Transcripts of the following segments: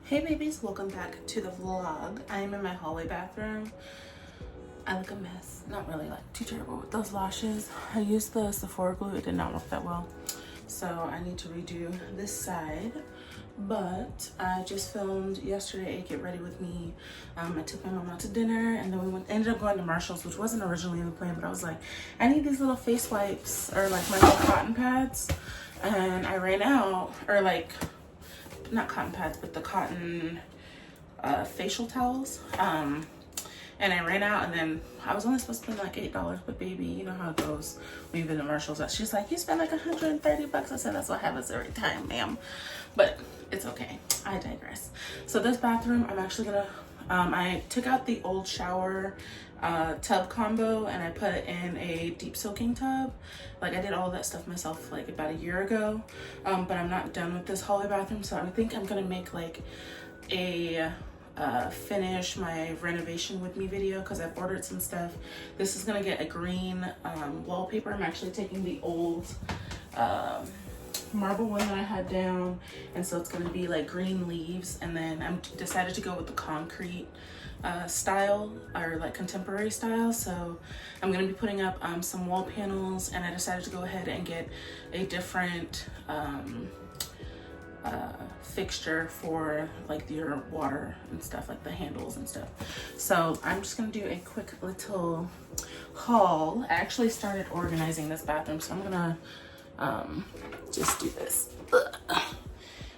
Hey babies, welcome back to the vlog. I am in my hallway bathroom. I look a mess. Not really like too terrible with those lashes. I used the Sephora glue. It did not work that well. So I need to redo this side. But I just filmed yesterday a Get Ready With Me. I took my mom out to dinner and then we ended up going to Marshall's, which wasn't originally in the plan, but I was like, I need these little face wipes or like my little cotton pads. And I ran out, or like, not cotton pads, but the cotton facial towels. And I ran out, and then I was only supposed to spend like $8, but baby, you know how it goes when you've been to Marshall's. She's like, you spend like 130 bucks. I said, that's what happens every time, ma'am. But it's okay, I digress. So this bathroom, I'm actually gonna, I took out the old shower tub combo and I put it in a deep soaking tub. Like I did all that stuff myself like about a year ago, but I'm not done with this hallway bathroom, so I think I'm gonna make like a finish my renovation with me video because I've ordered some stuff. This is gonna get a green wallpaper. I'm actually taking the old marble one that I had down, and so it's gonna be like green leaves, and then I'm decided to go with the concrete style, or like contemporary style. So I'm gonna be putting up some wall panels, and I decided to go ahead and get a different fixture for like your water and stuff, like the handles and stuff. So I'm just gonna do a quick little haul. I actually started organizing this bathroom, so I'm gonna just do this.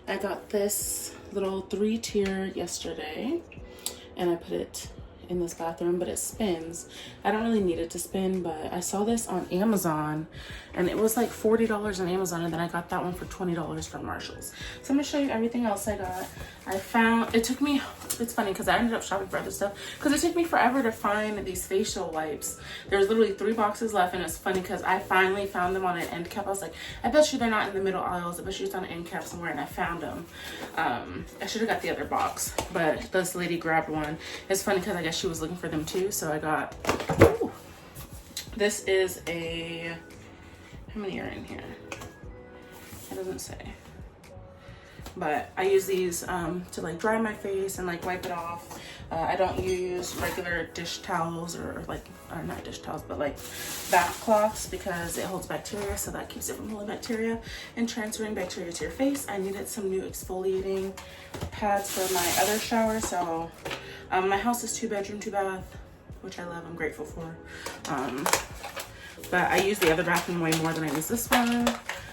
I got this little 3-tier yesterday and I put it in this bathroom, but it spins. I don't really need it to spin, but I saw this on Amazon and it was like $40 on Amazon, and then I got that one for $20 from Marshall's. So I'm gonna show you everything else I got. I found, it took me, it's funny because I ended up shopping for other stuff because it took me forever to find these facial wipes. There's literally 3 boxes left, and it's funny because I finally found them on an end cap. I was like, I bet you they're not in the middle aisles. I bet you it's on an end cap somewhere, and I found them. I should have got the other box, but this lady grabbed one. It's funny because I guess she was looking for them too, so I got, ooh, this is a, how many are in here? It doesn't say. But I use these to like dry my face and like wipe it off. I don't use regular dish towels or like, or not dish towels, but like bath cloths because it holds bacteria, so that keeps it from holding bacteria and transferring bacteria to your face. I needed some new exfoliating pads for my other shower. So my house is 2-bedroom, 2-bath, which I love, I'm grateful for. But I use the other bathroom way more than I use this one.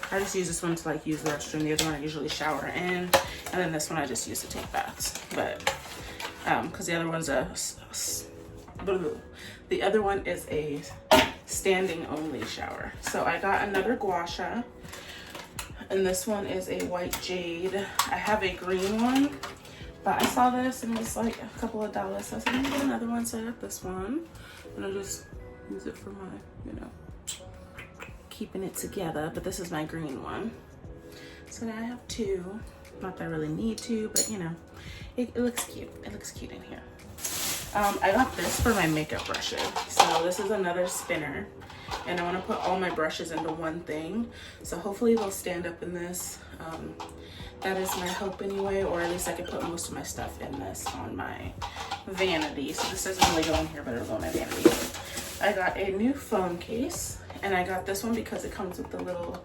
I just use this one to like use the restroom. The other one I usually shower in, and then this one I just use to take baths. But because the other one's the other one is a standing only shower. So I got another gua sha, and this one is a white jade. I have a green one, but I saw this and it was like a couple of dollars, so I said, let me get another one. So I got this one, and I'll just use it for my, you know, keeping it together. But this is my green one. So now I have 2. Not that I really need to, but you know, it looks cute. It looks cute in here. I got this for my makeup brushes. So this is another spinner, and I want to put all my brushes into one thing. So hopefully they'll stand up in this. That is my hope anyway, or at least I can put most of my stuff in this on my vanity. So this doesn't really go in here, but it'll go on my vanity. I got a new phone case, and I got this one because it comes with the little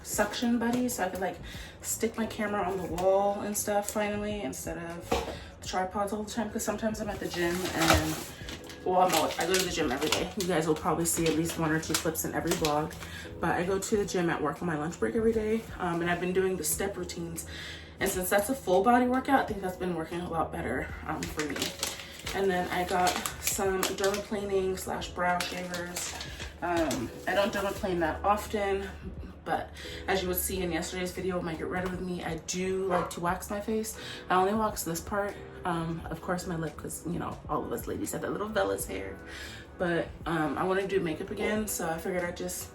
suction buddy, so I could like stick my camera on the wall and stuff finally, instead of the tripods all the time, because sometimes I'm at the gym and, well, I go to the gym every day. You guys will probably see at least 1 or 2 clips in every vlog, but I go to the gym at work on my lunch break every day, and I've been doing the step routines, and since that's a full body workout, I think that's been working a lot better for me. And then I got some dermaplaning / brow shavers. I don't dermaplane that often, but as you would see in yesterday's video of my Get Ready With Me, I do like to wax my face. I only wax this part, of course my lip, because you know, all of us ladies have that little vellus hair. But I want to do makeup again, so I figured I'd just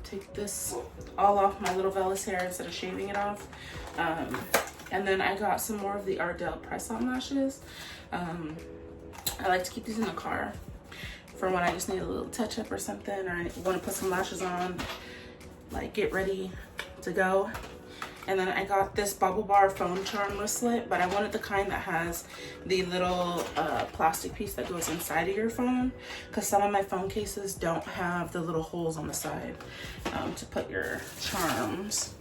take this all off my little vellus hair instead of shaving it off. And then I got some more of the Ardell press-on lashes. I like to keep these in the car for when I just need a little touch-up or something, or I want to put some lashes on, like get ready to go. And then I got this Bubble Bar phone charm wristlet, but I wanted the kind that has the little plastic piece that goes inside of your phone, because some of my phone cases don't have the little holes on the side to put your charms.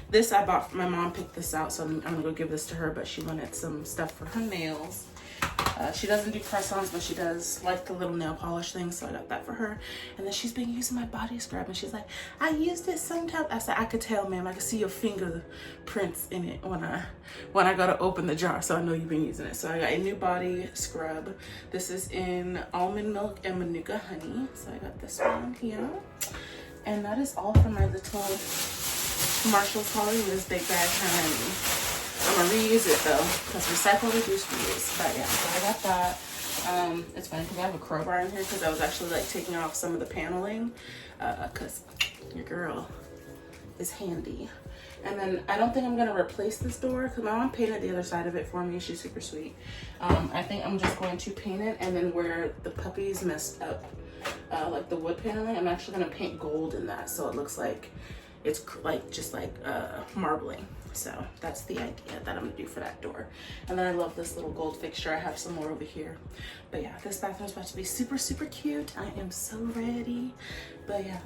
This I bought, my mom picked this out, so I'm gonna go give this to her, but she wanted some stuff for her nails. She doesn't do press-ons, but she does like the little nail polish thing, so I got that for her. And then she's been using my body scrub, and she's like, I used it sometimes. I said, I could tell, ma'am. I could see your fingerprints in it when I go to open the jar, so I know you've been using it. So I got a new body scrub. This is in almond milk and manuka honey. So I got this one here. And that is all for my little Marshall's Hollywood's big bag honey. I'm gonna reuse it though, because recycle, reduce, reuse. But yeah, so I got that. It's funny because I have a crowbar in here because I was actually like taking off some of the paneling because your girl is handy. And then I don't think I'm gonna replace this door because my mom painted the other side of it for me. She's super sweet. I think I'm just going to paint it, and then where the puppies messed up, like the wood paneling, I'm actually gonna paint gold in that so it looks like it's like just like marbling. So that's the idea that I'm gonna do for that door. And then I love this little gold fixture. I have some more over here. But yeah, this bathroom is about to be super, super cute. I am so ready. But yeah,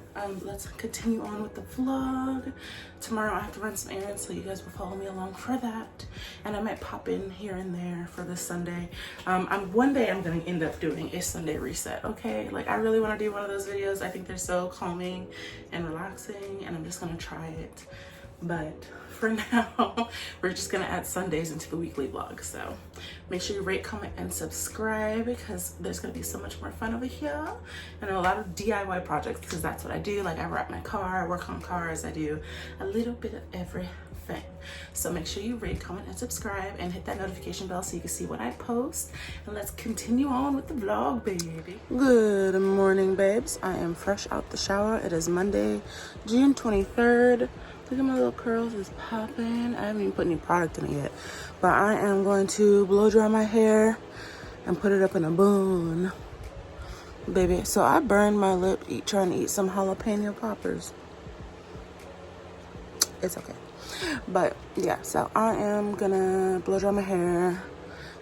let's continue on with the vlog. Tomorrow I have to run some errands, so you guys will follow me along for that. And I might pop in here and there for this Sunday. One day I'm gonna end up doing a Sunday reset, okay? Like I really wanna do one of those videos. I think they're so calming and relaxing, and I'm just gonna try it. But for now, we're just gonna add Sundays into the weekly vlog. So make sure you rate, comment, and subscribe, because there's gonna be so much more fun over here. And a lot of DIY projects, because that's what I do. Like I wrap my car, I work on cars, I do a little bit of everything. So make sure you rate, comment, and subscribe, and hit that notification bell so you can see when I post. And let's continue on with the vlog, baby. Good morning, babes. I am fresh out the shower. It is Monday, June 23rd. Look at my little curls, it's popping. I haven't even put any product in it yet. But I am going to blow dry my hair and put it up in a bun. Baby, so I burned my lip trying to eat some jalapeno poppers. It's okay. But yeah, so I am gonna blow dry my hair,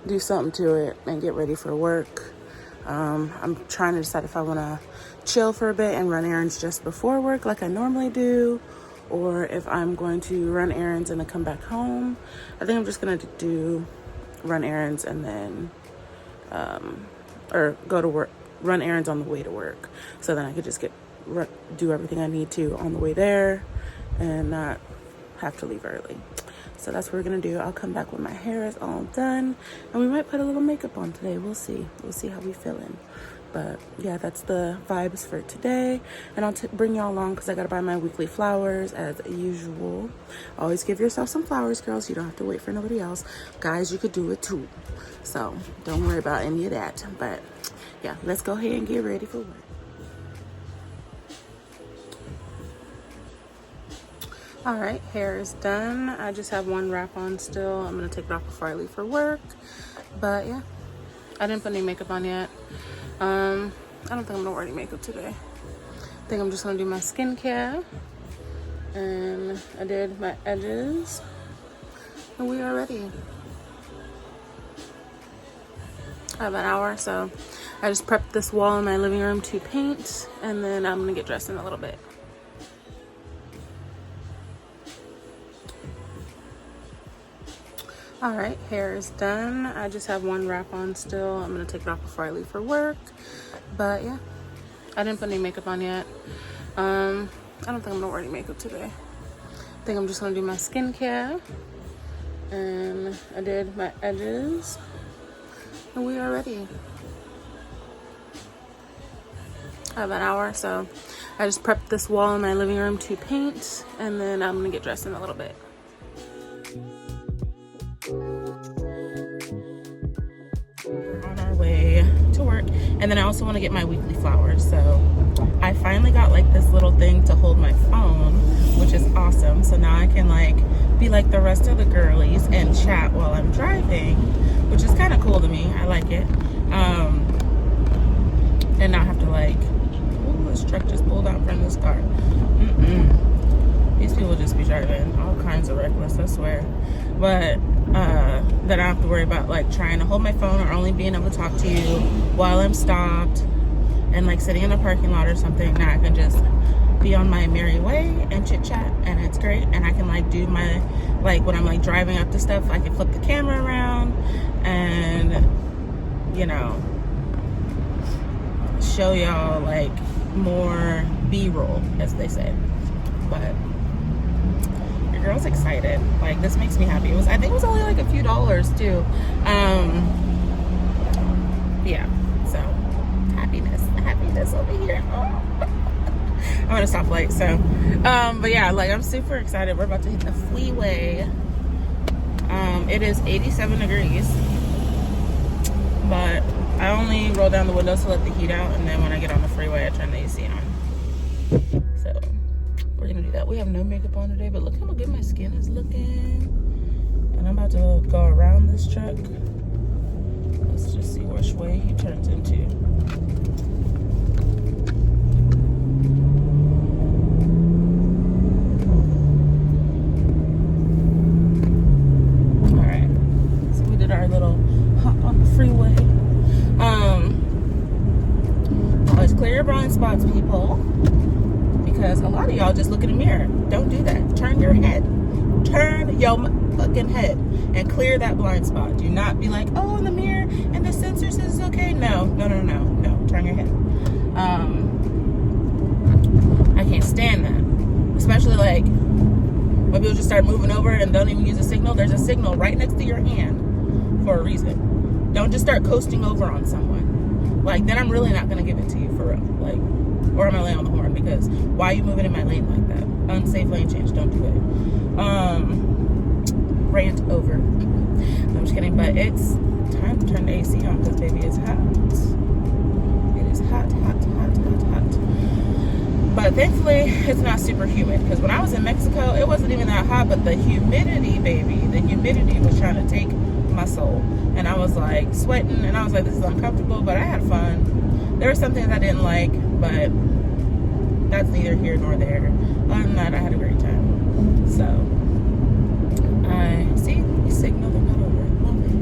do something to it, and get ready for work. I'm trying to decide if I wanna chill for a bit and run errands just before work like I normally do, or if I'm going to run errands and then come back home. I think I'm just gonna run errands and then, or go to work, run errands on the way to work. So then I could just do everything I need to on the way there and not have to leave early. So that's what we're gonna do. I'll come back when my hair is all done, and we might put a little makeup on today. We'll see how we feeling. But yeah, that's the vibes for today. And I'll bring y'all along because I gotta buy my weekly flowers as usual. Always give yourself some flowers, girls. You don't have to wait for nobody else. Guys, you could do it too. So don't worry about any of that. But yeah, let's go ahead and get ready for work. All right, hair is done. I just have one wrap on still. I'm gonna take it off before I leave for work. But yeah, I didn't put any makeup on yet. I don't think I'm gonna wear any makeup today. I think I'm just gonna do my skincare. And I did my edges. And we are ready. I have an hour, so I just prepped this wall in my living room to paint, and then I'm gonna get dressed in a little bit. All right, hair is done. I just have one wrap on still. I'm gonna take it off before I leave for work. But yeah, I didn't put any makeup on yet. I don't think I'm gonna wear any makeup today. I think I'm just gonna do my skincare. And I did my edges. And we are ready. I have an hour, so I just prepped this wall in my living room to paint, and then I'm gonna get dressed in a little bit. On our way to work, and then I also want to get my weekly flowers. So I finally got like this little thing to hold my phone, which is awesome. So now I can like be like the rest of the girlies and chat while I'm driving, which is kind of cool to me. I like it. And not have to like, ooh, this truck just pulled out from this car. These people just be driving all kinds of reckless I swear. But that I don't have to worry about like trying to hold my phone or only being able to talk to you while I'm stopped and like sitting in a parking lot or something. Now I can just be on my merry way and chit chat, and it's great. And I can like do my, like when I'm like driving up to stuff, I can flip the camera around and, you know, show y'all like more B-roll, as they say. But your girl's excited. Like, this makes me happy. I think it was only like a few dollars too. Yeah, so happiness over here. I'm at a stoplight, so but yeah, like I'm super excited. We're about to hit the freeway. It is 87 degrees, but I only roll down the windows to let the heat out, and then when I get on the freeway I turn the AC on. So we're gonna do that. We have no makeup on today, but look how good my skin is looking. And I'm about to go around this truck. Let's just see which way he turns into. Our little hop on the freeway. Always clear your blind spots, people, because a lot of y'all just look in the mirror. Don't do that. Turn your head. Turn your fucking head and clear that blind spot. Do not be like, oh, in the mirror and the sensor says it's okay. No. Turn your head. I can't stand that, especially like when people just start moving over and don't even use a signal. There's a signal right next to your hand for a reason. Don't just start coasting over on someone. Like, then I'm really not gonna give it to you for real. Like, or I'm gonna lay on the horn, because why are you moving in my lane like that? Unsafe lane change, don't do it. Rant over. No, I'm just kidding, but it's time to turn the AC on, because baby, it's hot. It is hot. But thankfully, it's not super humid, because when I was in Mexico, it wasn't even that hot, but the humidity, baby, the humidity was trying to take my soul, and I was like sweating, and I was like, this is uncomfortable, but I had fun. There were some things I didn't like, but that's neither here nor there. Other than that, I had a great time. So I see you signal, they're not over. Love it.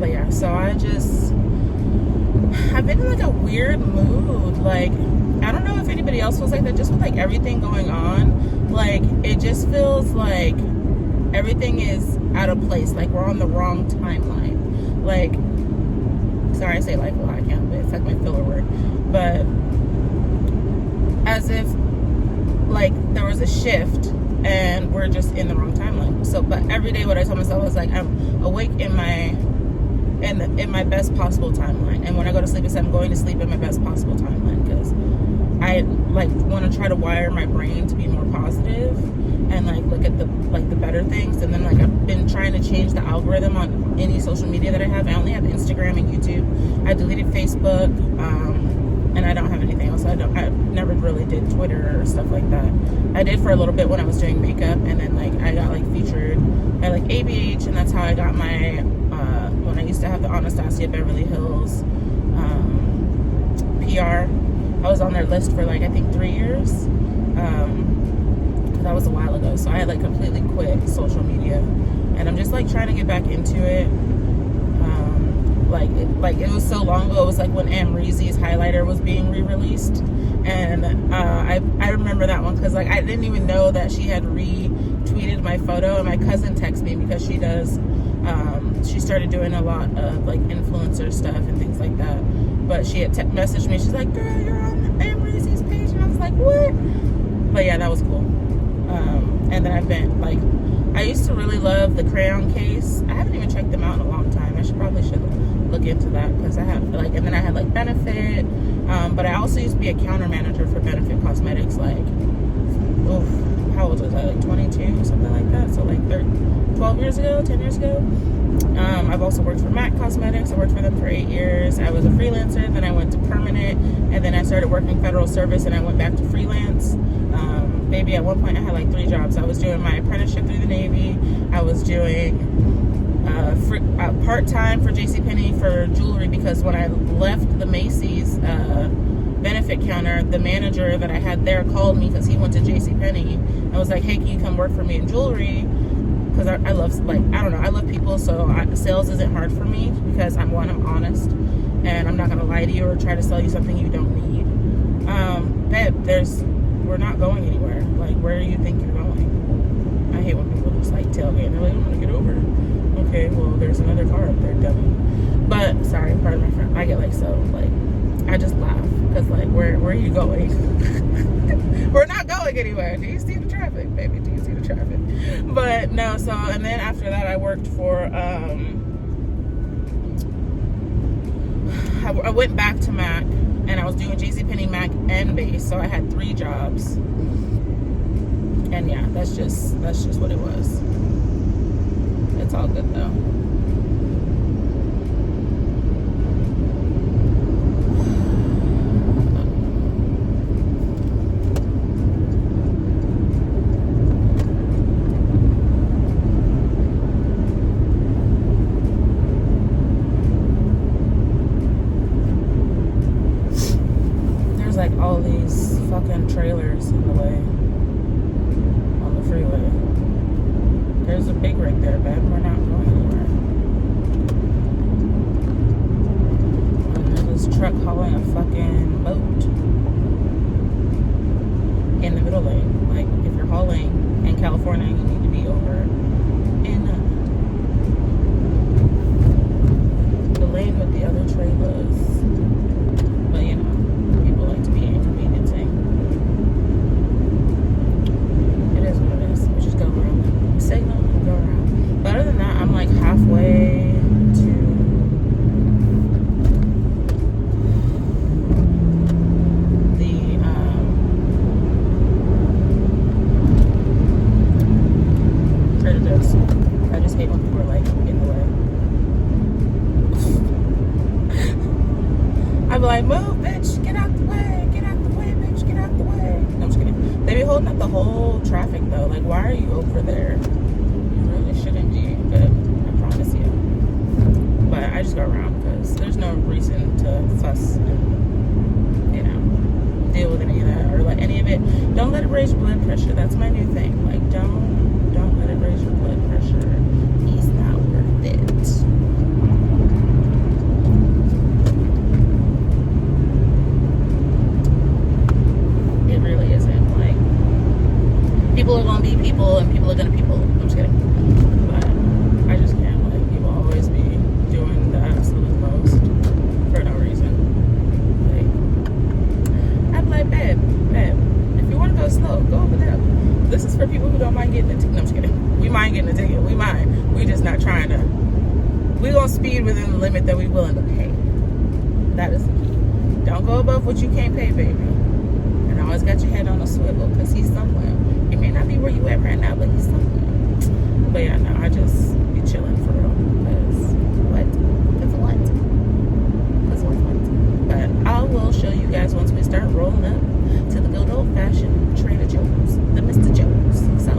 But yeah, so I've been in like a weird mood. Like, I don't know if anybody else feels like that, just with like everything going on. Like, it just feels like everything is out of place. Like, we're on the wrong timeline. Like, sorry, I say like a lot, I can't, but it's like my filler word. But as if like there was a shift and we're just in the wrong timeline. So, but every day what I tell myself is like, I'm awake in my best possible timeline, and when I go to sleep, I'm going to sleep in my best possible timeline, because I like want to try to wire my brain to be more positive and like look at the better things. And then like I've been trying to change the algorithm on any social media that I have. I only have Instagram and YouTube. I deleted Facebook, and I don't have anything else. I never really did Twitter or stuff like that. I did for a little bit when I was doing makeup, and then like I got like featured by like ABH, and that's how I got my when I used to have the Anastasia Beverly Hills PR. I was on their list for like I think 3 years. That was a while ago, so I had like completely quit social media, and I'm just like trying to get back into it. It was so long ago. It was like when Amreezy's highlighter was being re-released, and I remember that one, because like I didn't even know that she had retweeted my photo, and my cousin texted me because she does she started doing a lot of like influencer stuff and things like that. But she had messaged me, she's like, girl, you're on Amreezy's page, and I was like, what? But yeah, that was cool. And then I've been like, I used to really love the crayon case. I haven't even checked them out in a long time. I should look into that, because I have like, and then I had like Benefit, but I also used to be a counter manager for Benefit Cosmetics, like, how old was I, like 22, something like that. So like 12 years ago, 10 years ago. I've also worked for MAC Cosmetics. I worked for them for 8 years. I was a freelancer, then I went to permanent, and then I started working federal service, and I went back to freelance. Maybe at one point I had like 3 jobs. I was doing my apprenticeship through the Navy. I was doing part-time for JCPenney for jewelry, because when I left the Macy's benefit counter, the manager that I had there called me because he went to JCPenney and was like, hey, can you come work for me in jewelry? Because I love, like, I don't know, I love people, so sales isn't hard for me because I'm honest, and I'm not going to lie to you or try to sell you something you don't need. Babe, we're not going anywhere. Like, where do you think you're going? I hate when people just, like, tailgate and they're like, I want to get over. Okay, well, there's another car up there, dummy. But, sorry, pardon my friend. I get, like, so, like, I just laugh because, like, where are you going? We're not going anywhere. Do you see the traffic, baby? Do you see the traffic? But no, so, and then after that, I worked for, I went back to Mac, and I was doing JCPenney, Mac, and Base, so I had 3 jobs. And yeah, that's just what it was. It's all good though. Like all these fucking trailers in the way on the freeway. There's a big rig there, babe. We're not going anywhere. And there's this truck hauling a fucking boat in the middle lane. Like, if you're hauling in California, you need to be over in the lane with the other trailers. But you know, like to be inconveniencing. It is what it is. We just go around. We signal and go around. But other than that, I'm like halfway to the Trader Joe's. I just hate when people are like in the way. I'm like, move, bitch, get out the way, bitch, get out the way. No, I'm just kidding. They be holding up the whole traffic though. Like, why are you over there? You really shouldn't be, but I promise you. But I just go around because there's no reason to fuss and, you know, deal with any of that or let any of it. Don't let it raise your blood pressure. That's my new thing. Like, don't let it raise your blood pressure. He's not worth it. People are gonna be people and people are gonna people. I'm just kidding. But I just can't let people always be doing the absolute most for no reason. Like, I'm like, babe, if you wanna go slow, go over there. This is for people who don't mind getting a ticket. No, I'm just kidding. We mind getting a ticket. We mind. We just not trying to. We gonna speed within the limit that we willing to pay. That is the key. Don't go above what you can't pay, baby. And always got your head on a swivel because he's somewhere. He may not be where you at right now, but he's somewhere. But yeah, no, I just be chilling for real. Because what? But I will show you guys once we start rolling up to the good old fashioned Trader Joe's, the Mr. Joe's. So,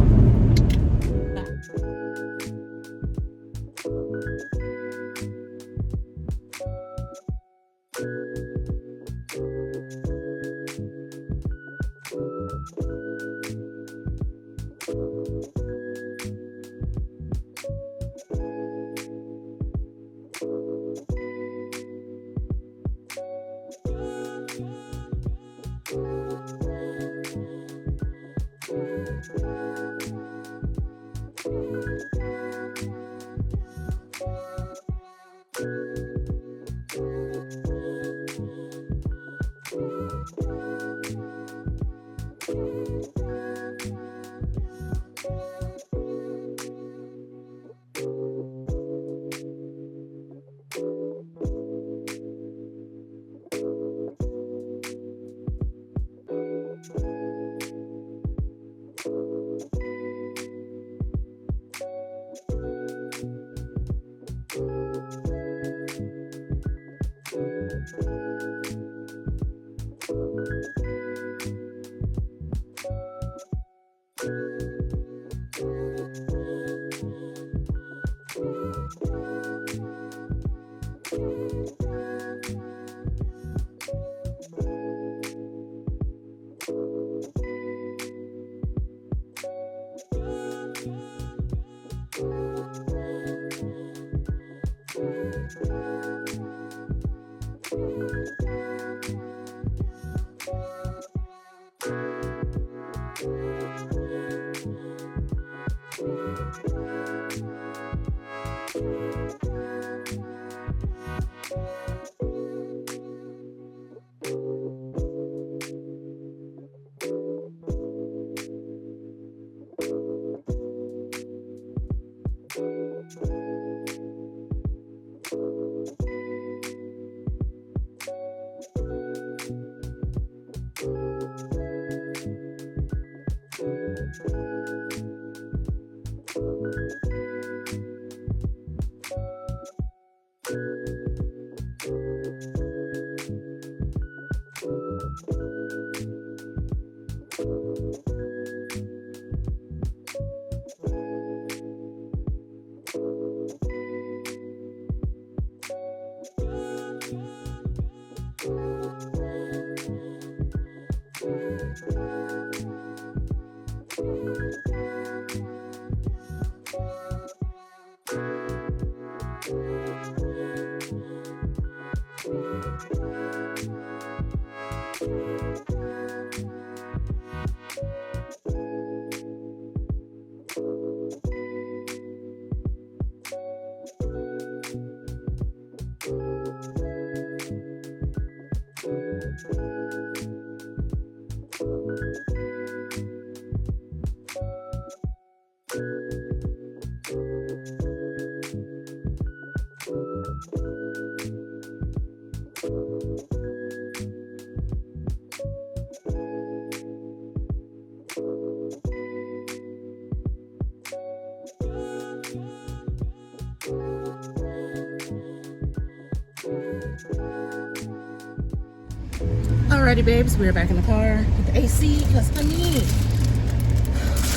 Alrighty, babes, we're back in the car with the AC because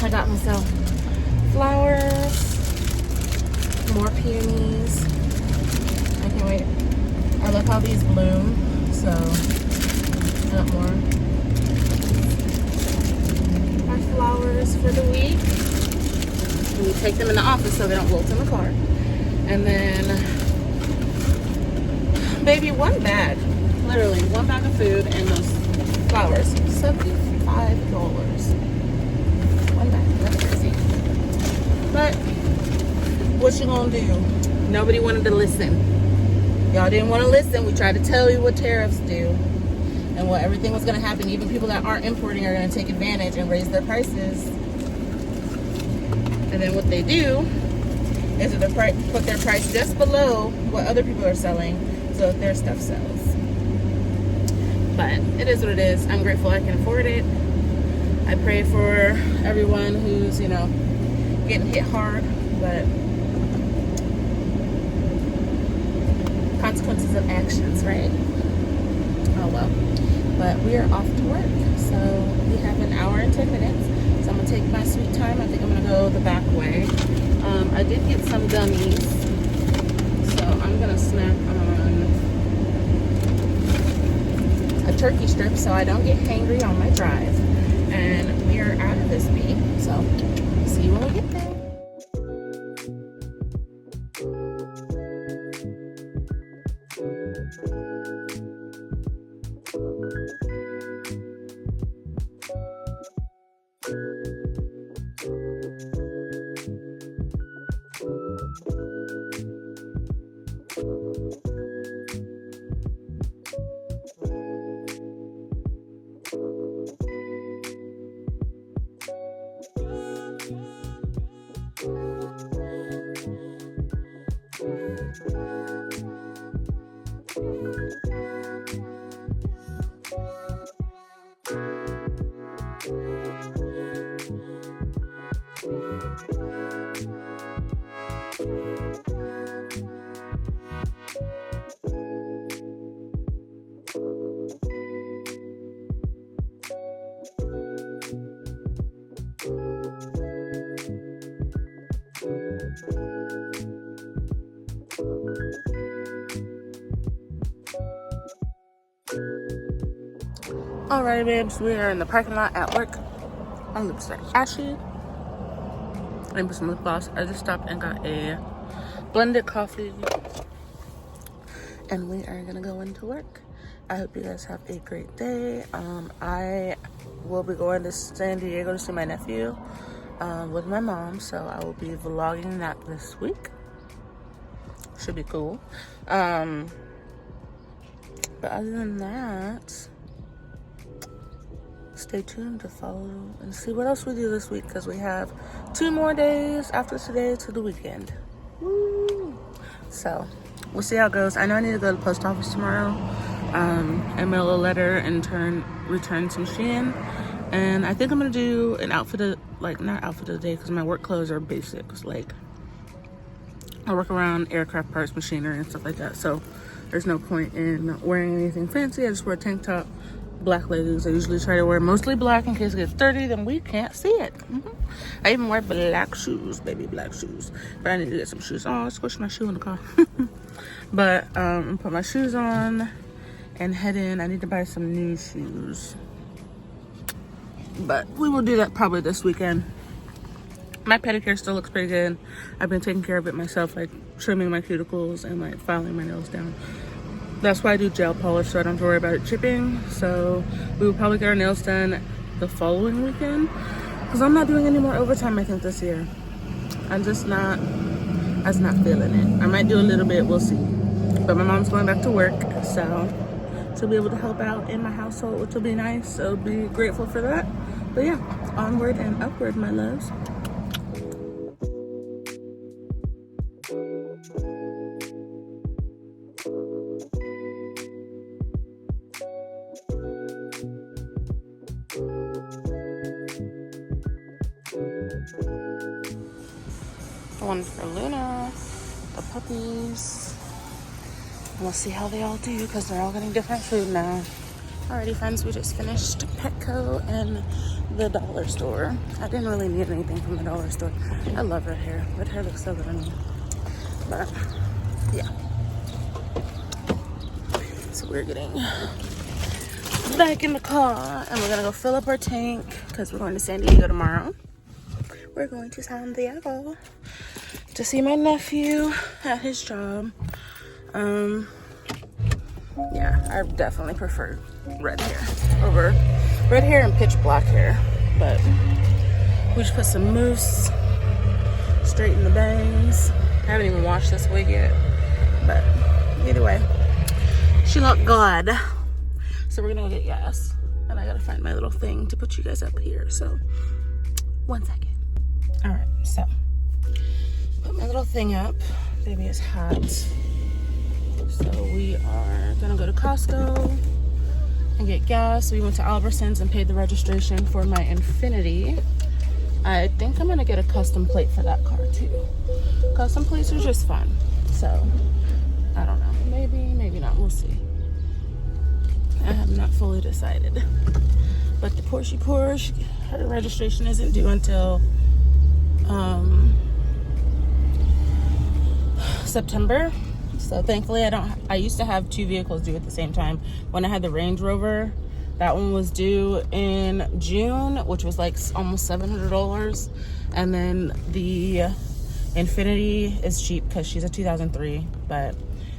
I got myself flowers, more peonies. I can't wait. I love how these bloom, so I got more. My flowers for the week. We take them in the office so they don't wilt in the car. And then, baby, one bag, literally one bag of food and those flowers, $75. One bag, that's crazy. But what you gonna do? Nobody wanted to listen. Y'all didn't want to listen. We tried to tell you what tariffs do and what everything was gonna happen. Even people that aren't importing are gonna take advantage and raise their prices. And then what they do is put their price just below what other people are selling so that their stuff sells. But it is what it is. I'm grateful I can afford it. I pray for everyone who's, you know, getting hit hard, but consequences of actions, right? Oh well. But we are off to work. So we have an hour and 10 minutes. So I'm gonna take my sweet time. I think I'm gonna go the back way. I did get some gummies, so I'm gonna snack on a turkey strip so I don't get hangry on my drive. And we are out of this bee, so see you when we get there. Alright, babes, we are in the parking lot at work. My lips are ashy. I put some lip gloss. I just stopped and got a blended coffee. And we are gonna go into work. I hope you guys have a great day. I will be going to San Diego to see my nephew with my mom, so I will be vlogging that this week. Should be cool. But other than that, stay tuned to follow and see what else we do this week, because we have 2 more days after today to the weekend. Woo! So we'll see how it goes. I know I need to go to the post office tomorrow and mail a letter and return some Shein. And I think I'm gonna do an outfit of, like, not outfit of the day, because my work clothes are basics. Like, I work around aircraft parts, machinery, and stuff like that. So there's no point in wearing anything fancy. I just wear a tank top, black leggings. I usually try to wear mostly black in case it gets dirty, then we can't see it. I even wear black shoes, baby, black shoes. But I need to get some shoes. Oh, I squished my shoe in the car. But put my shoes on and head in. I need to buy some new shoes, but we will do that probably this weekend. My pedicure still looks pretty good. I've been taking care of it myself, like trimming my cuticles and like filing my nails down. That's why I do gel polish, so I don't have to worry about it chipping. So we will probably get our nails done the following weekend, because I'm not doing any more overtime, I think, this year. I was not feeling it. I might do a little bit, we'll see. But my mom's going back to work, so she'll be able to help out in my household, which will be nice. So be grateful for that. But yeah, onward and upward, my loves. One for Luna, the puppies. And we'll see how they all do, because they're all getting different food now. Alrighty friends, we just finished Petco and the dollar store. I didn't really need anything from the dollar store. I love red hair. Red hair looks so good on me. But yeah. So we're getting back in the car and we're gonna go fill up our tank because we're going to San Diego tomorrow. We're going to San Diego to see my nephew at his job. Yeah, I definitely prefer red hair over red hair and pitch black hair. But we just put some mousse, straighten the bangs. I haven't even washed this wig yet, but either way, she looked good. So we're gonna go get gas, and I gotta find my little thing to put you guys up here. So 1 second. All right, so put my little thing up. Baby is hot. So we are gonna go to Costco and get gas. We went to Albertsons and paid the registration for my Infinity. I think I'm gonna get a custom plate for that car too. Custom plates are just fun. So I don't know, maybe not, we'll see. I have not fully decided. But the Porsche, her registration isn't due until September. So thankfully I used to have 2 vehicles due at the same time. When I had the Range Rover, that one was due in June, which was like almost $700. And then the Infinity is cheap because she's a 2003, but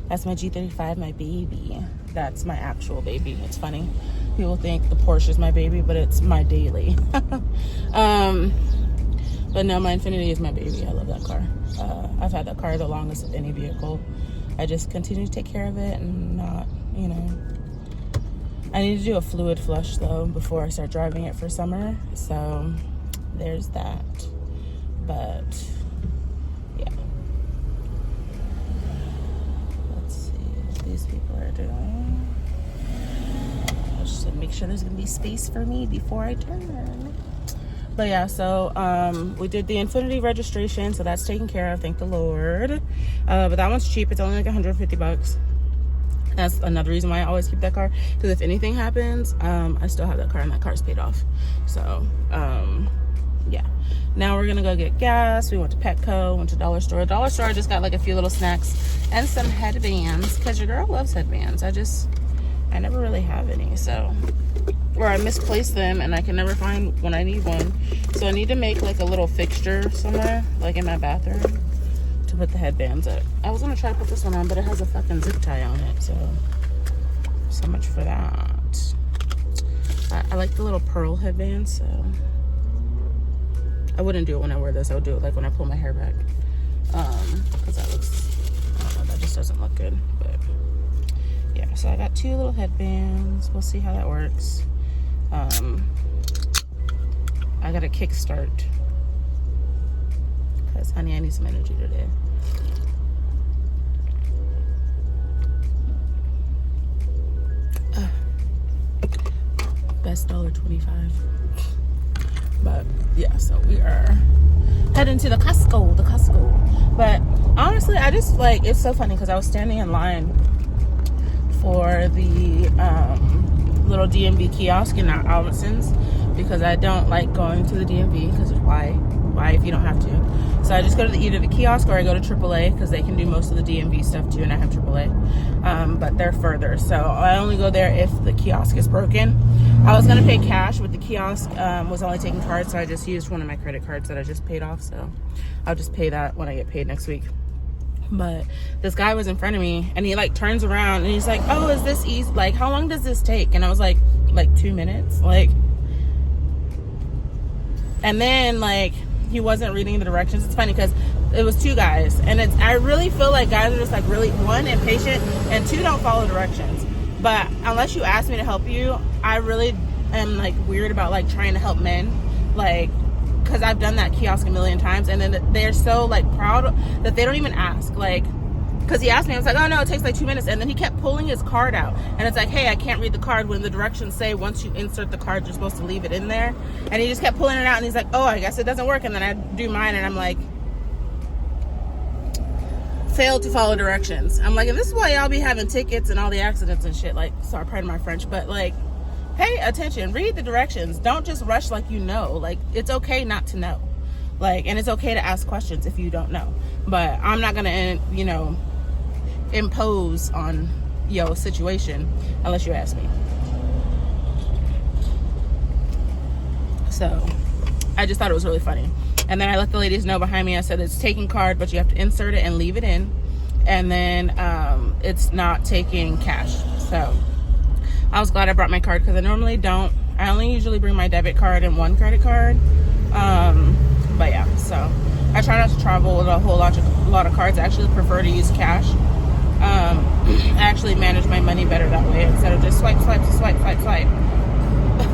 that's my G35, my baby. That's my actual baby. It's funny. People think the Porsche is my baby, but it's my daily. But no, my Infinity is my baby. I love that car. I've had that car the longest of any vehicle. I just continue to take care of it and not, you know. I need to do a fluid flush though before I start driving it for summer. So there's that. But yeah. Let's see what these people are doing. Let's just make sure there's gonna be space for me before I turn. But yeah, so we did the Infinity registration, so that's taken care of, thank the Lord. But that one's cheap. It's only like $150. That's another reason why I always keep that car, because if anything happens, I still have that car and that car's paid off. So yeah, now we're gonna go get gas. We went to Petco, went to Dollar Store. Dollar Store, I just got like a few little snacks and some headbands, because your girl loves headbands. I never really have any, so, or I misplace them and I can never find when I need one. So I need to make like a little fixture somewhere, like in my bathroom, to put the headbands up. I was gonna try to put this one on, but it has a fucking zip tie on it, so much for that. I like the little pearl headbands, so I wouldn't do it when I wear this. I would do it like when I pull my hair back, because that looks, I don't know, that just doesn't look good. But yeah, so I got 2 little headbands. We'll see how that works. I got a kickstart because, honey, I need some energy today. Best $1.25. But yeah, so we are heading to the Costco. But honestly, I just like, it's so funny because I was standing in line for the little DMV kiosk in our Albertsons, because I don't like going to the DMV, because why if you don't have to. So I just go to either the kiosk or I go to AAA, because they can do most of the DMV stuff too, and I have AAA, but they're further, so I only go there if the kiosk is broken. I was gonna pay cash, but the kiosk was only taking cards, so I just used one of my credit cards that I just paid off, so I'll just pay that when I get paid next week. But this guy was in front of me and he like turns around and he's like, oh, is this easy? Like, how long does this take? And I was like 2 minutes, like. And then like he wasn't reading the directions. It's funny because it was 2 guys, and I really feel like guys are just like really, 1, impatient, and 2, don't follow directions. But unless you ask me to help you, I really am like weird about like trying to help men, like, because I've done that kiosk a million times, and then they're so like proud that they don't even ask. Like, because he asked me, I was like, oh no, it takes like 2 minutes, and then he kept pulling his card out, and it's like, hey, I can't read the card, when the directions say once you insert the card you're supposed to leave it in there. And he just kept pulling it out, and he's like, oh, I guess it doesn't work. And then I do mine, and I'm like, failed to follow directions. I'm like, and this is why y'all be having tickets and all the accidents and shit. Like, sorry, pardon my French, but like, pay attention, read the directions. Don't just rush like you know. Like, it's okay not to know. Like, and it's okay to ask questions if you don't know. But I'm not gonna, you know, impose on your situation unless you ask me. So I just thought it was really funny. And then I let the ladies know behind me. I said it's taking card, but you have to insert it and leave it in. And then it's not taking cash. So I was glad I brought my card, because I normally don't. I only usually bring my debit card and one credit card. But yeah, so I try not to travel with a whole lot of cards. I actually prefer to use cash. I actually manage my money better that way, instead of just swipe. I'm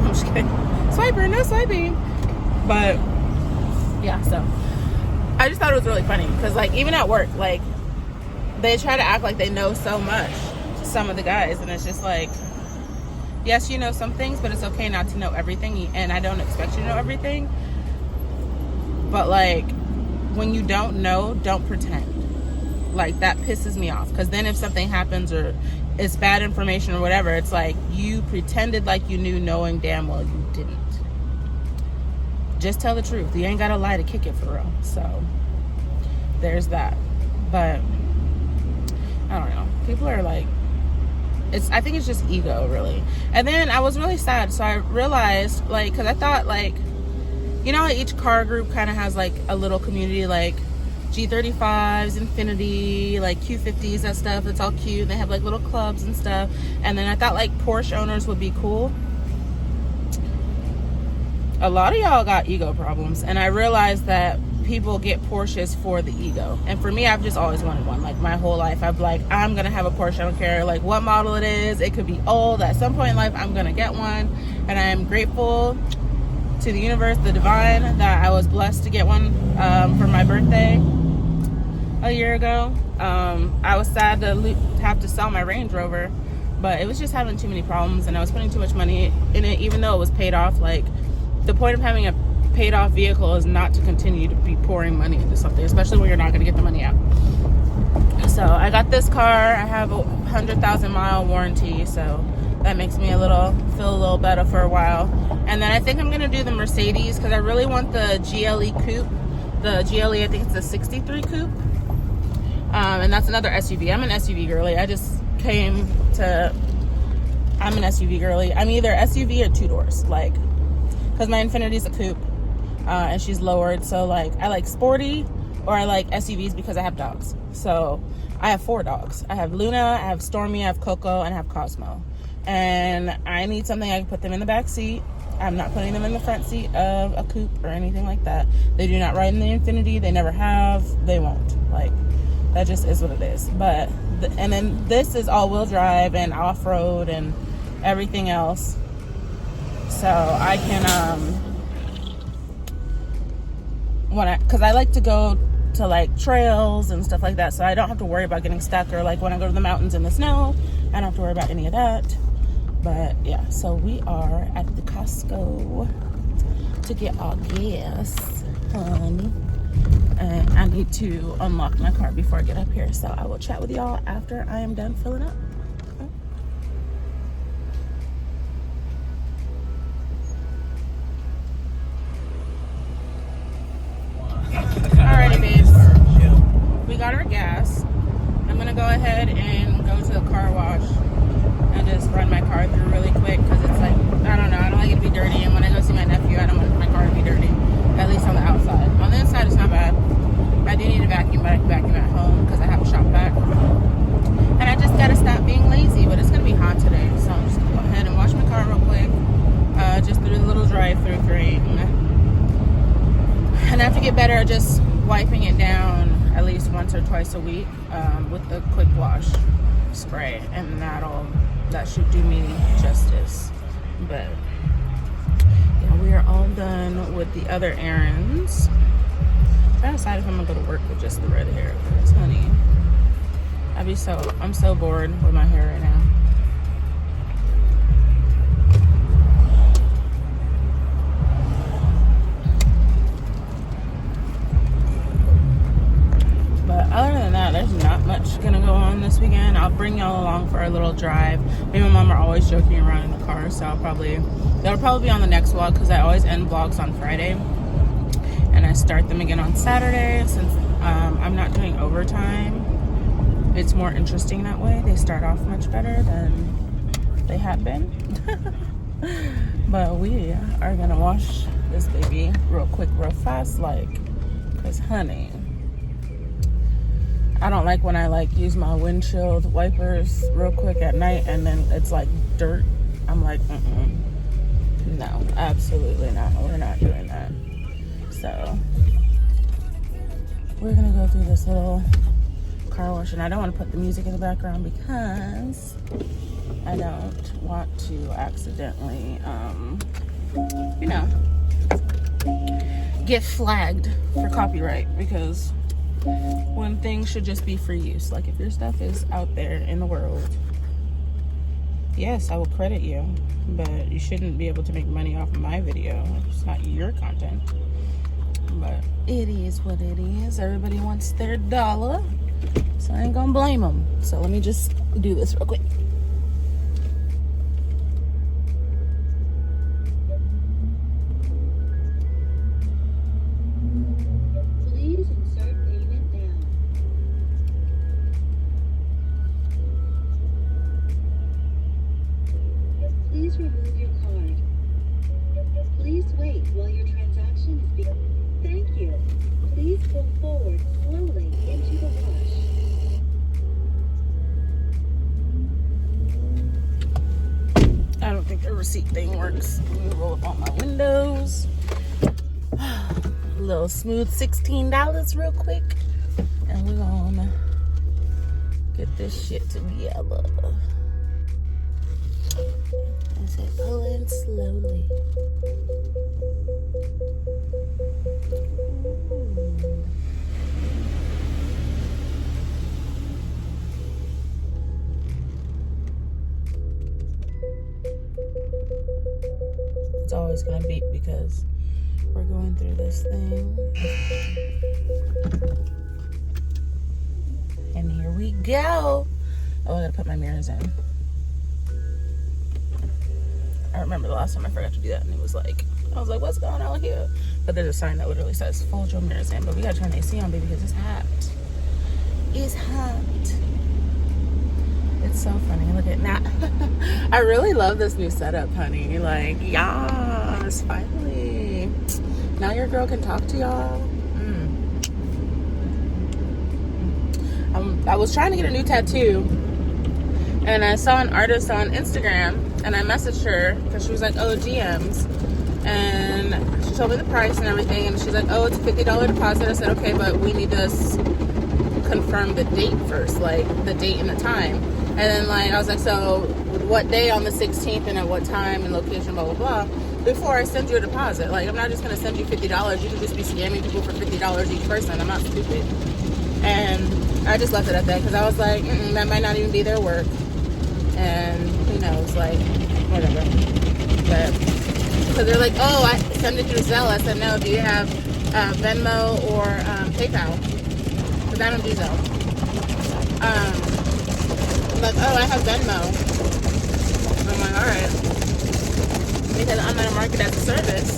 just kidding. Swiper, no swiping. But yeah, so I just thought it was really funny, because like even at work, like they try to act like they know so much, some of the guys, and it's just like, yes, you know some things, but it's okay not to know everything, and I don't expect you to know everything. But like, when you don't know, don't pretend. Like, that pisses me off, because then if something happens or it's bad information or whatever, it's like you pretended like you knew, knowing damn well you didn't. Just tell the truth. You ain't gotta lie to kick it, for real. So there's that. But I don't know, people are like, I think it's just ego, really. And then I was really sad, so I realized, like, because I thought, like, you know how each car group kind of has like a little community, like G35s, Infinity, like Q50s, that stuff. It's all cute. They have like little clubs and stuff. And then I thought like Porsche owners would be cool. A lot of y'all got ego problems, and I realized that people get Porsches for the ego. And for me, I've just always wanted one. Like my whole life, I'm gonna have a Porsche. I don't care like what model it is. It could be old. At some point in life, I'm gonna get one, and I am grateful to the universe, the divine, that I was blessed to get one for my birthday a year ago. I was sad to have to sell my Range Rover, but it was just having too many problems, and I was putting too much money in it, even though it was paid off. Like, the point of having a paid off vehicle is not to continue to be pouring money into something, especially when you're not going to get the money out. So I got this car. I have a 100,000 mile warranty, so that makes me feel a little better for a while. And then I think I'm gonna do the Mercedes, because I really want the GLE coupe. The GLE, I think it's the 63 coupe. And that's another SUV. I'm an SUV girly. I'm an SUV girly. I'm either SUV or two doors, like, because my Infinity's a coupe, and she's lowered. So like, I like sporty, or I like SUVs because I have dogs. So I have 4 dogs. I have Luna, I have Stormy, I have Coco, and I have Cosmo. And I need something I can put them in the back seat. I'm not putting them in the front seat of a coupe or anything like that. They do not ride in the Infinity. They never have. They won't. Like, that just is what it is. But and then this is all-wheel drive and off-road and everything else. So I can because I like to go to like trails and stuff like that, so I don't have to worry about getting stuck, or like when I go to the mountains in the snow, I don't have to worry about any of that. But yeah, so we are at the Costco to get our gas, honey. And I need to unlock my car before I get up here, so I will chat with y'all after I am done filling up. Alrighty, babes. We got our gas. I'm gonna go ahead and go to the car wash and just run my car through really quick, because it's like, I don't know, I don't like it to be dirty, and when I go see my nephew, I don't want my car to be dirty, at least on the outside. On the inside, it's not bad. I do need a vacuum, but I can vacuum at home because I have a shop vac. And I just gotta stop being lazy, but it's gonna be hot today, so I'm just gonna go ahead and wash my car real quick, just through the little drive-through drain. And I have to get better at just wiping it down at least once or twice a week with the quick wash spray, and that should do me justice. But yeah, we are all done with the other errands. I decided if I'm gonna go to work with just the red hair, because honey, I'm so bored with my hair right now. But other than that, there's not much gonna go on this weekend. I'll bring y'all along for a little drive. Me and my mom are always joking around in the car, so that'll probably be on the next vlog, because I always end vlogs on Friday and I start them again on Saturday. Since I'm not doing overtime, it's more interesting that way. They start off much better than they had been. But we are gonna wash this baby real quick, real fast, like, because honey, I don't like when I like use my windshield wipers real quick at night and then it's like dirt. I'm like, no, absolutely not. We're not doing that. So we're gonna go through this little car wash, and I don't want to put the music in the background because I don't want to accidentally, you know, get flagged for copyright, because one thing should just be for use. Like, if your stuff is out there in the world, yes, I will credit you, but you shouldn't be able to make money off of my video. It's not your content. But it is what it is. Everybody wants their dollar, so I ain't gonna blame them. So let me just do this real quick. Please insert payment now. Please remove your card. Please wait while your transaction is being... Thank you. Please go forward slowly into the wash. I don't think the receipt thing works. Let me roll up all my windows. A little smooth $16 real quick. And we're gonna get this shit together. I said pull in slowly. It's always gonna beep because we're going through this thing. And here we go. Oh, I gotta put my mirrors in. I remember the last time I forgot to do that, and it was like, I was like, what's going on here? But there's a sign that literally says fold your mirrors in, but we gotta turn the AC on, baby, because it's hot. It's hot. It's so funny. Look at that. I really love this new setup, honey. Like, yes, finally. Now your girl can talk to y'all. I was trying to get a new tattoo, and I saw an artist on Instagram, and I messaged her because she was like, oh, DMs. And she told me the price and everything, and she's like, oh, it's a $50 deposit. I said, okay, but we need to confirm the date first, like the date and the time. And then, like, I was like, so what day on the 16th and at what time and location, blah, blah, blah, before I send you a deposit. Like, I'm not just going to send you $50. You could just be scamming people for $50 each person. I'm not stupid. And I just left it at that because I was like, that might not even be their work. And who knows, like, whatever. But, because they're like, oh, I send it through Zelle. I said, no, do you have Venmo or PayPal? Because I don't do Zelle. Like, oh, I have Venmo. I'm like, all right, because I'm gonna market as a service,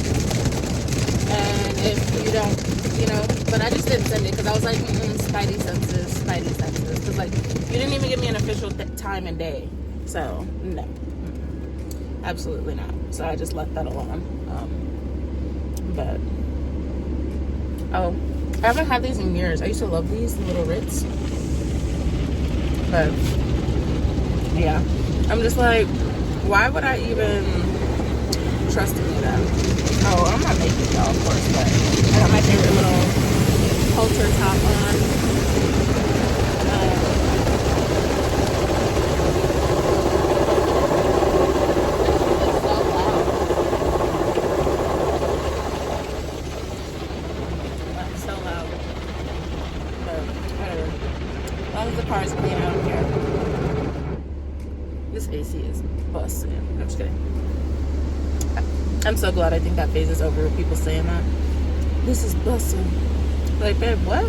and if you don't, you know, but I just didn't send it because I was like, spidey senses, because like you didn't even give me an official time and day, so no, absolutely not. So I just left that alone. But oh, I haven't had these in years. I used to love these little Ritz, but yeah, I'm just like, why would I even trust in them? Oh, I'm not making y'all, of course, but I got my favorite little halter top on. It's so loud. But whatever. As long as the car's clean out here. This AC is busting. I'm just kidding. I'm so glad. I think that phase is over with people saying that. This is busting. Like, babe, what?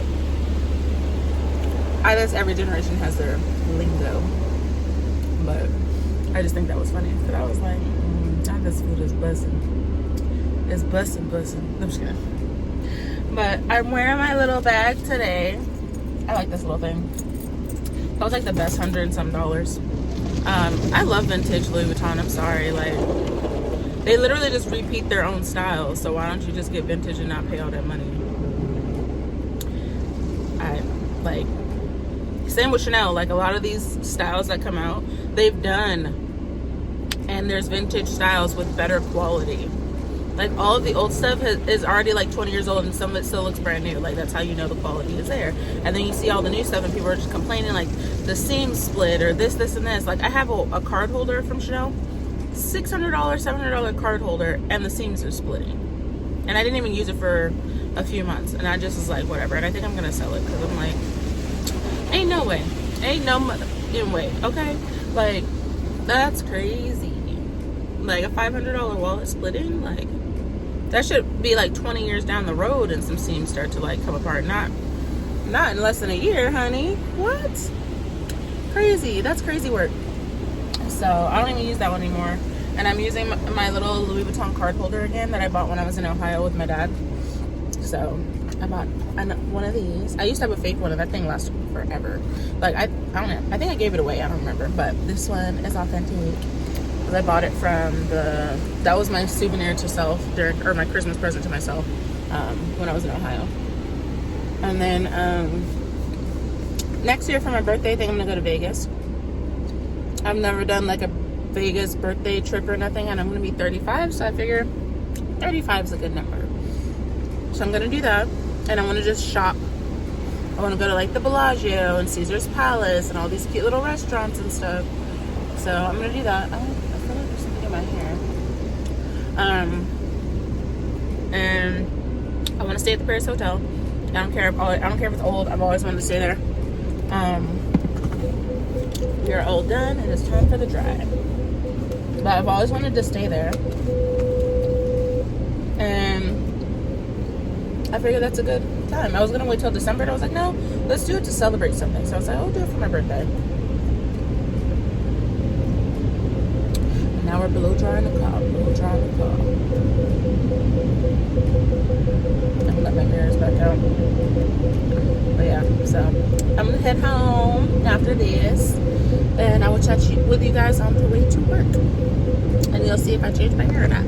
I guess every generation has their lingo. But I just think that was funny. But I was like, this food is bussin'. It's bussin'. I'm just kidding. But I'm wearing my little bag today. I like this little thing. That was like the best $100 and some. I love vintage Louis Vuitton. I'm sorry, like they literally just repeat their own styles. So why don't you just get vintage and not pay all that money? I like same with Chanel. Like a lot of these styles that come out, they've done, and there's vintage styles with better quality. Like all of the old stuff is already like 20 years old, and some of it still looks brand new. Like that's how you know the quality is there. And then you see all the new stuff and people are just complaining like the seam split or this and this. Like I have a card holder from Chanel, $600, $700 card holder, and the seams are splitting. And I didn't even use it for a few months, and I just was like, whatever. And I think I'm gonna sell it because I'm like, ain't no way, ain't no way, okay? Like that's crazy. Like a $500 wallet splitting, like that should be like 20 years down the road and some seams start to like come apart. Not in less than a year, honey. What? Crazy. That's crazy work. So I don't even use that one anymore. And I'm using my little Louis Vuitton card holder again that I bought when I was in Ohio with my dad. So I bought one of these. I used to have a fake one and that thing lasted forever. Like I don't know. I think I gave it away. I don't remember. But this one is authentic. I bought it from that was my souvenir to self or my Christmas present to myself when I was in Ohio. And then next year for my birthday, I think I'm gonna go to Vegas. I've never done like a Vegas birthday trip or nothing, and I'm gonna be 35, so I figure 35 is a good number. So I'm gonna do that, and I want to just shop. I want to go to like the Bellagio and Caesar's Palace and all these cute little restaurants and stuff. So I'm gonna do that. My hair, and I want to stay at the Paris Hotel. I don't care if it's old. I've always wanted to stay there. We are all done, and it's time for the drive. But I've always wanted to stay there, and I figured that's a good time. I was gonna wait till December, and I was like, no, let's do it to celebrate something. So I was like, I'll do it for my birthday. Now we're blow drying the car. I'm gonna let my mirrors back out. But yeah, so I'm gonna head home after this, and I will chat with you guys on the way to work, and you'll see if I change my hair or not.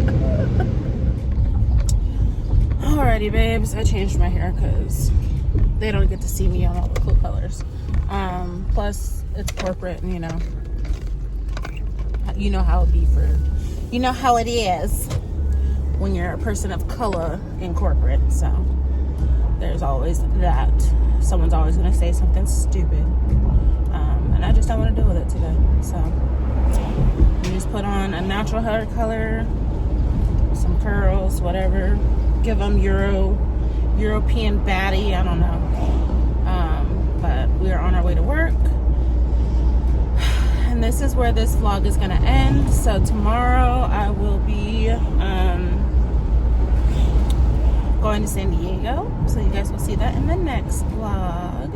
Alrighty, babes, I changed my hair because they don't get to see me on all the cool colors. Plus, it's corporate, and you know how it is when you're a person of color in corporate. So there's always that. Someone's always going to say something stupid, and I just don't want to deal with it today. So you just put on a natural hair color, some curls, whatever. Give them European baddie, I don't know. But we are on our way to work. And this is where this vlog is going to end. So tomorrow I will be going to San Diego. So you guys will see that in the next vlog.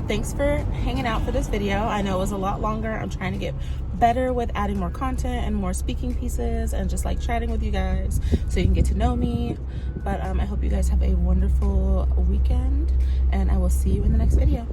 Thanks for hanging out for this video. I know it was a lot longer. I'm trying to get better with adding more content and more speaking pieces and just like chatting with you guys so you can get to know me. But I hope you guys have a wonderful weekend, and I will see you in the next video.